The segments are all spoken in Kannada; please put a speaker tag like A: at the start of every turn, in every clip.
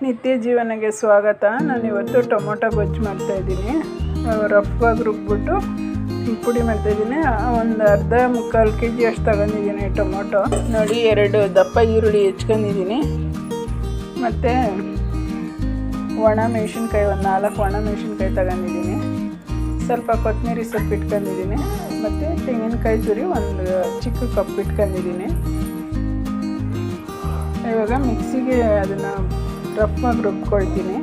A: ನಿತ್ಯ ಜೀವನಕ್ಕೆ ಸ್ವಾಗತ. ನಾನಿವತ್ತು ಟೊಮೊಟೊ ಗೊಜ್ಜು ಮಾಡ್ತಾಯಿದ್ದೀನಿ. ರಫಾಗಿ ರುಬ್ಬಿಟ್ಟು ಪುಡಿ ಮಾಡ್ತಾಯಿದ್ದೀನಿ. ಒಂದು ಅರ್ಧ ಮುಕ್ಕಾಲು kg ಅಷ್ಟು ತಗೊಂಡಿದ್ದೀನಿ ಟೊಮೊಟೊ. ನೋಡಿ, 2 ದಪ್ಪ ಈರುಳ್ಳಿ ಹೆಚ್ಕೊಂಡಿದ್ದೀನಿ. ಮತ್ತು ಒಣ ಮೆಣಸಿನ್ಕಾಯಿ, ಒಂದು 4 ಒಣ ಮೆಣಸಿನ್ಕಾಯಿ ತಗೊಂಡಿದ್ದೀನಿ. ಸ್ವಲ್ಪ ಕೊತ್ತಂಬರಿ ಸೊಪ್ಪು ಇಟ್ಕೊಂಡಿದ್ದೀನಿ. ಮತ್ತು ತೆಂಗಿನಕಾಯಿ ತುರಿ ಒಂದು ಚಿಕ್ಕ ಕಪ್ ಇಟ್ಕೊಂಡಿದ್ದೀನಿ. ಇವಾಗ ಮಿಕ್ಸಿಗೆ ಅದನ್ನು ರಫಾಗಿ ರುಬ್ಕೊಳ್ತೀನಿ.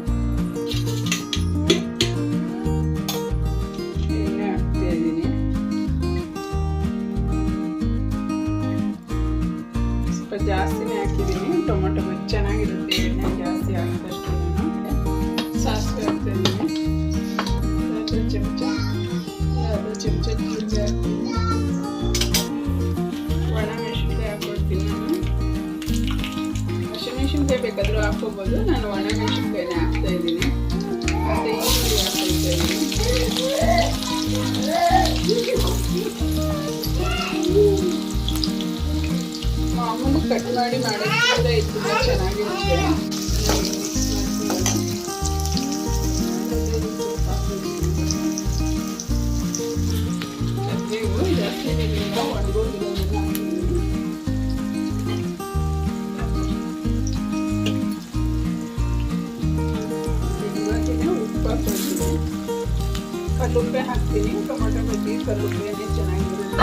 A: ಎಣ್ಣೆ ಹಾಕ್ತಾ ಇದ್ದೀನಿ. ಸ್ವಲ್ಪ ಜಾಸ್ತಿನೇ ಹಾಕಿದ್ದೀನಿ. ಟೊಮೊಟೊ ಚೆನ್ನಾಗಿರುತ್ತೆ ಎಣ್ಣೆ ಜಾಸ್ತಿ ಹಾಕಿದಷ್ಟು. ಸಾಸಿವೆ ಹಾಕ್ತಾ ಇದ್ದೀನಿ. ಅರ್ಧ ಚಮಚ ಜೀರಿಗೆ ಹಾಕ್ತೀನಿ. ಒಣ ಮೆಣಸಿನ್ಕಾಯಿ ಹಾಕ್ಕೊಳ್ತೀನಿ ನಾನು. ಹಸಿಮೆಣಸಿನ್ಕಾಯಿ ಬೇಕಾದರೂ ಹಾಕ್ಕೋಬೋದು. ನಾನು ಒಣ ಮೆಣಸಿನ್ಕಾಯಿನೇ ಹಾಕ್ತಾ ಇದ್ದೀನಿ. ಮತ್ತು ಈರುಳ್ಳಿ ಹಾಕ್ಕೊಳ್ತಾ ಇದ್ದೀನಿ. ಮಾಮೂಲಿ ಕಟ್ ಮಾಡಿ ಮಾಡೋದ್ರಿಂದ ಇದು ತುಂಬ ಚೆನ್ನಾಗಿರುತ್ತೆ. ಜಾಸ್ತಿ ನೀರಿಂದ ಒಣಗೋಗಿರೋದನ್ನ ಉಪ್ಪು ಹಾಕ್ಕೊಳ್ತೀನಿ. ಕಲ್ಲುಪ್ಪೆ ಹಾಕ್ತೀನಿ. ಟೊಮೊಟೊ ಬಜ್ಜಿ ಕಲ್ಲುಪ್ಪೆನೇ ಚೆನ್ನಾಗಿರುತ್ತೆ.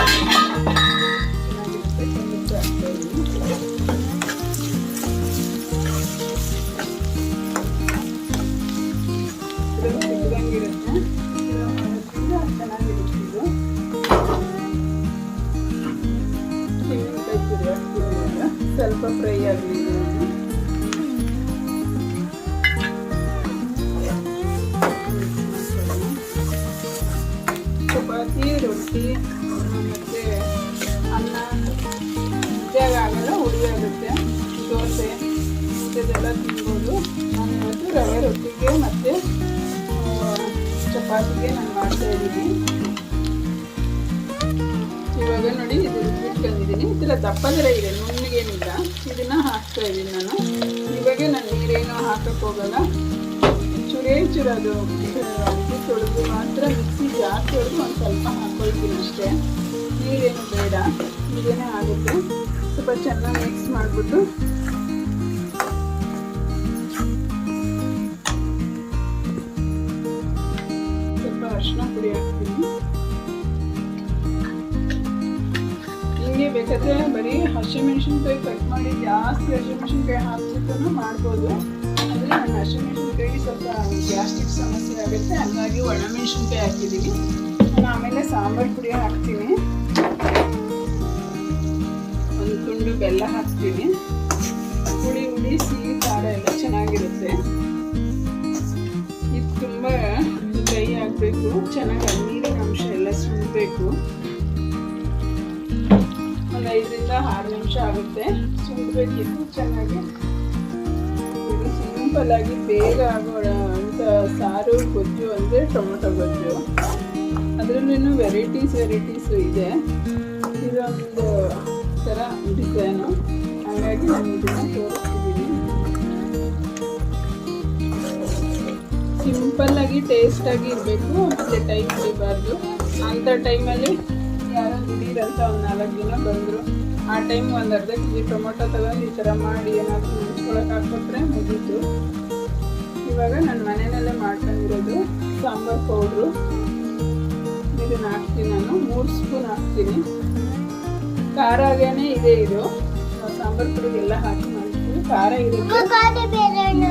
A: ಕಲ್ಲುಪ್ಪೆ ಹಾಕ್ತಾ ಇದ್ದೀನಿ. ಸಿಕ್ಕದಂಗಿರುತ್ತೆ. ಚೆನ್ನಾಗಿರುತ್ತೆ ಇದು. ತೆಂಗಿನಕಾಯಿ ತುರಿ ಹಾಕ್ತೀನಿ. ಸ್ವಲ್ಪ ಫ್ರೈ ಆಗಲಿ. ಚಪಾತಿ, ರೊಟ್ಟಿ ಮತ್ತು ಅನ್ನ ಮುದ್ದೆಗೆ ಆಗಲ್ಲ, ಹುಳಿ ಆಗುತ್ತೆ. ದೋಸೆ ಇಂಥದ್ದೆಲ್ಲ ತಿನ್ಬೋದು. ನಾನು ಇವತ್ತು ರವೆ ರೊಟ್ಟಿಗೆ ಮತ್ತು ಚಪಾತಿಗೆ ನಾನು ಮಾಡ್ತಾಯಿದ್ದೀನಿ. ಇವಾಗ ನೋಡಿ, ಇದು ರುಬ್ಬಿಟ್ಕೊಂಡಿದ್ದೀನಿ. ಇದೆಲ್ಲ ದಪ್ಪದರ ಇದೆ, ನುಣ್ಣಗೇನಿಲ್ಲ. ಇದನ್ನು ಹಾಕ್ತಾ ಇದ್ದೀನಿ ನಾನು. ಇವಾಗ ನಾನು ನೀರೇನೋ ಹಾಕಕ್ಕೆ ಹೋಗಲ್ಲ. ಚೂರದು ಅಕ್ಕಿ ತೊಳೆದು ಮಾತ್ರ ಮಿಕ್ಸಿ ಜಾಸ್ತಿ ಹೊಡೆದು ಒಂದು ಸ್ವಲ್ಪ ಹಾಕ್ಕೊಳ್ತೀನಿ ಅಷ್ಟೇ. ನೀರೇನು ಬೇಡ, ಇದೇನೇ ಆಗುತ್ತೆ. ಸ್ವಲ್ಪ ಚೆನ್ನಾಗಿ ಮಿಕ್ಸ್ ಮಾಡಿಬಿಟ್ಟು ಸ್ವಲ್ಪ ಅರಿಶಿನ ಪುಡಿ ಹಾಕ್ತೀನಿ. ನಿಮಗೆ ಬೇಕಾದರೆ ಬರೀ ಹಸಿಮೆಣಸಿನ್ಕಾಯಿ ಕಟ್ ಮಾಡಿ ಜಾಸ್ತಿ ಹಸಿಮೆಣಸಿನ್ಕಾಯಿ ಹಾಕ್ಬಿಟ್ಟು ಮಾಡ್ಬೋದು. ಅಂದರೆ ನಾನು ಹಸಿಮೆಣಸಿನ್ಕಾಯಿ ಸ್ವಲ್ಪ ಗ್ಯಾಸ್ಟ್ರಿಕ್ ಸಮಸ್ಯೆ ಆಗುತ್ತೆ, ಹಾಗಾಗಿ ಒಣ ಮೆಣಸಿನ್ಕಾಯಿ ಹಾಕಿದ್ದೀನಿ. ನಾನು ಆಮೇಲೆ ಸಾಂಬಾರು ಪುಡಿ ಹಾಕ್ತೀನಿ. ಒಂದು ತುಂಡು ಬೆಲ್ಲ ಹಾಕ್ತೀನಿ. ಹುಳಿ ಸಿಹಿ ಖಾರ ಎಲ್ಲ ಚೆನ್ನಾಗಿರುತ್ತೆ. ಇದು ತುಂಬ ಡ್ರೈ ಆಗಬೇಕು, ಚೆನ್ನಾಗಿ ನೀರಿನ ಅಂಶ ಎಲ್ಲ ಸುಡಬೇಕು. ಒಂದು 5 ರಿಂದ 6 ನಿಮಿಷ ಆಗುತ್ತೆ ಸುಡಬೇಕಿತ್ತು ಚೆನ್ನಾಗಿ. ಸಿಂಪಲ್ ಆಗಿ ಬೇಗ ಆಗೋಣ ಅಂತ ಸಾರು ಗೊಜ್ಜು ಅಂದರೆ ಟೊಮೊಟೊ ಗೊಜ್ಜು. ಅದರಲ್ಲೂ ವೆರೈಟೀಸು ಇದೆ. ಇದೊಂದು ಥರ ಡಿಸೈನು, ಹಾಗಾಗಿ ನಾನು ಇದನ್ನು ತೋರಿಸ್ತಿದ್ದೀನಿ. ಸಿಂಪಲ್ಲಾಗಿ ಟೇಸ್ಟಾಗಿ ಇರಬೇಕು, ಮತ್ತು ಟೈಮ್ ಹಿಡಿಬಾರ್ದು. ಅಂಥ ಟೈಮಲ್ಲಿ ಯಾರೋ ದಿಢೀರಂತ ಒಂದು 4 ದಿನ ಬಂದರು, ಆ ಟೈಮ್ ಒಂದು ಅರ್ಧ kg ಟೊಮೊಟೊ ತಗೊಂಡು ಈ ಥರ ಮಾಡಿ ಏನಾದರೂ ನೆಂಚ್ಕೊಳಕ್ಕೆ ಹಾಕ್ಕೊಟ್ರೆ ಮುಗೀತು. ಇವಾಗ ನಾನು ಮನೆಯಲ್ಲೇ ಮಾಡ್ಕೊಂಡಿರೋದು ಸಾಂಬಾರು ಪೌಡ್ರು ಇದನ್ನು ಹಾಕ್ತೀನಿ. ನಾನು 3 ಸ್ಪೂನ್ ಹಾಕ್ತೀನಿ. ಖಾರ ಆಗೇನೆ ಇದೆ ಇದು. ಸಾಂಬಾರು ಪುಡಿಗೆಲ್ಲ ಹಾಕಿ ಮಾಡ್ತೀನಿ. ಖಾರ ಇರುತ್ತೆ,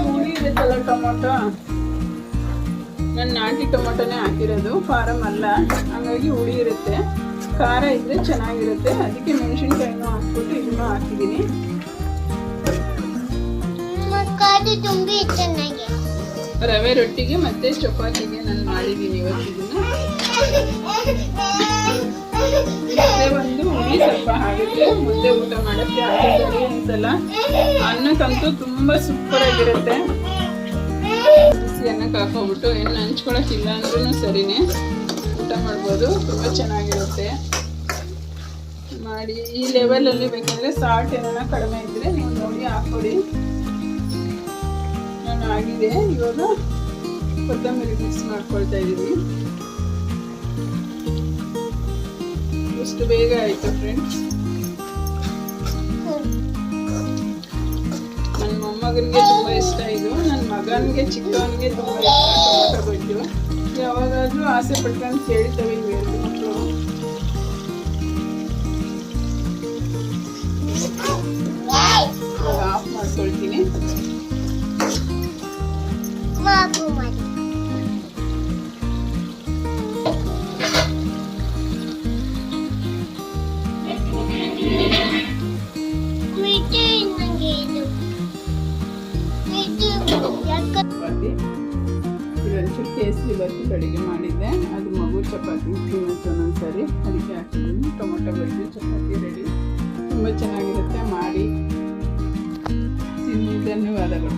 A: ಹುಳಿ ಇರುತ್ತಲ್ಲ ಟೊಮೊಟೊ. ನಾನು ನಾಟಿ ಟೊಮೊಟೊನೇ ಹಾಕಿರೋದು, ಫಾರಮ್ ಅಲ್ಲ. ಹಾಗಾಗಿ ಹುಳಿ ಇರುತ್ತೆ, ಖಾರ ಇದ್ರೆ ಚೆನ್ನಾಗಿರುತ್ತೆ. ಅದಕ್ಕೆ ಮೆಣಸಿನ್ಕಾಯಿನೂ ಹಾಕ್ಬಿಟ್ಟು ಇದನ್ನು ಹಾಕಿದ್ದೀನಿ. ರವೆ ರೊಟ್ಟಿಗೆ ಮತ್ತು ಚಪಾತಿಗೆ ನಾನು ಮಾಡಿದ್ದೀನಿ ಇವತ್ತು ಇದನ್ನು. ಮುದ್ದೆ ಒಂದು ಹುಳಿ ಸ್ವಲ್ಪ ಆಗುತ್ತೆ. ಮುದ್ದೆ ಊಟ ಮಾಡೋಕ್ಕೆ ಆಗುತ್ತೆ ಅಂತಲ್ಲ, ಅನ್ನಕ್ಕಂತೂ ತುಂಬ ಸೂಪರಾಗಿರುತ್ತೆ. ಬಿಸಿ ಅನ್ನಕ್ಕೆ ಹಾಕೋಬಿಟ್ಟು ಏನು ಹಂಚ್ಕೊಳಕ್ಕಿಲ್ಲ ಅಂದ್ರೂ ಸರಿನೇ ಊಟ ಮಾಡ್ಬೋದು. ತುಂಬ ಚೆನ್ನಾಗಿರುತ್ತೆ. ಮಾಡಿ ಈ ಲೆವೆಲಲ್ಲಿ ಬೇಕಂದರೆ ಸಾಲ್ಟ್ ಏನಾರ ಕಡಿಮೆ ಇದ್ದರೆ ನೀವು ನೋಡಿ ಹಾಕ್ಕೊಡಿ. ನಾನು ಎಲ್ಲನೂ ಆಗಿದೆ. ಇವಾಗ ಕೊತ್ತಂಬರಿ ಮಿಕ್ಸ್ ಮಾಡ್ಕೊಳ್ತಾ ಇದ್ದೀವಿ. ಎಷ್ಟು ಬೇಗ ಆಯಿತು ಫ್ರೆಂಡ್ಸ್. ನನ್ನ ಮೊಮ್ಮಗನಿಗೆ ತುಂಬ ಇಷ್ಟ ಇದು. ನನ್ನ ಮಗನಿಗೆ ಚಿಕ್ಕವನಿಗೆ ತುಂಬ ಇಷ್ಟ ಟೊಮೊಟೊ ಗೊಜ್ಜು. ಯಾವಾಗಾದ್ರೂ ಆಸೆ ಪಟ್ಕೊಂಡು ಕೇಳ್ತವೆ ಇವೆರಡು ಮಕ್ಕಳು. ಆಫ್ ಮಾಡ್ಕೊಳ್ತೀನಿ. ಇದೊಂಚೂರು ಕೇಸರಿ ಬಾತು ಬೆಳಿಗ್ಗೆ ಮಾಡಿದ್ದೆ, ಅದು ಮಗು ಚಪಾತಿ ತಿನ್ನೋದು ಒಂದೊಂದ್ಸರಿ, ಅದಕ್ಕೆ ಹಾಕಿದ್ದೀನಿ. ಟೊಮೊಟೊ ಗೊಜ್ಜು ಚಪಾತಿ ರೆಡಿ. ತುಂಬ ಚೆನ್ನಾಗಿರುತ್ತೆ, ಮಾಡಿ ತಿನ್ನಿ. ಧನ್ಯವಾದಗಳು.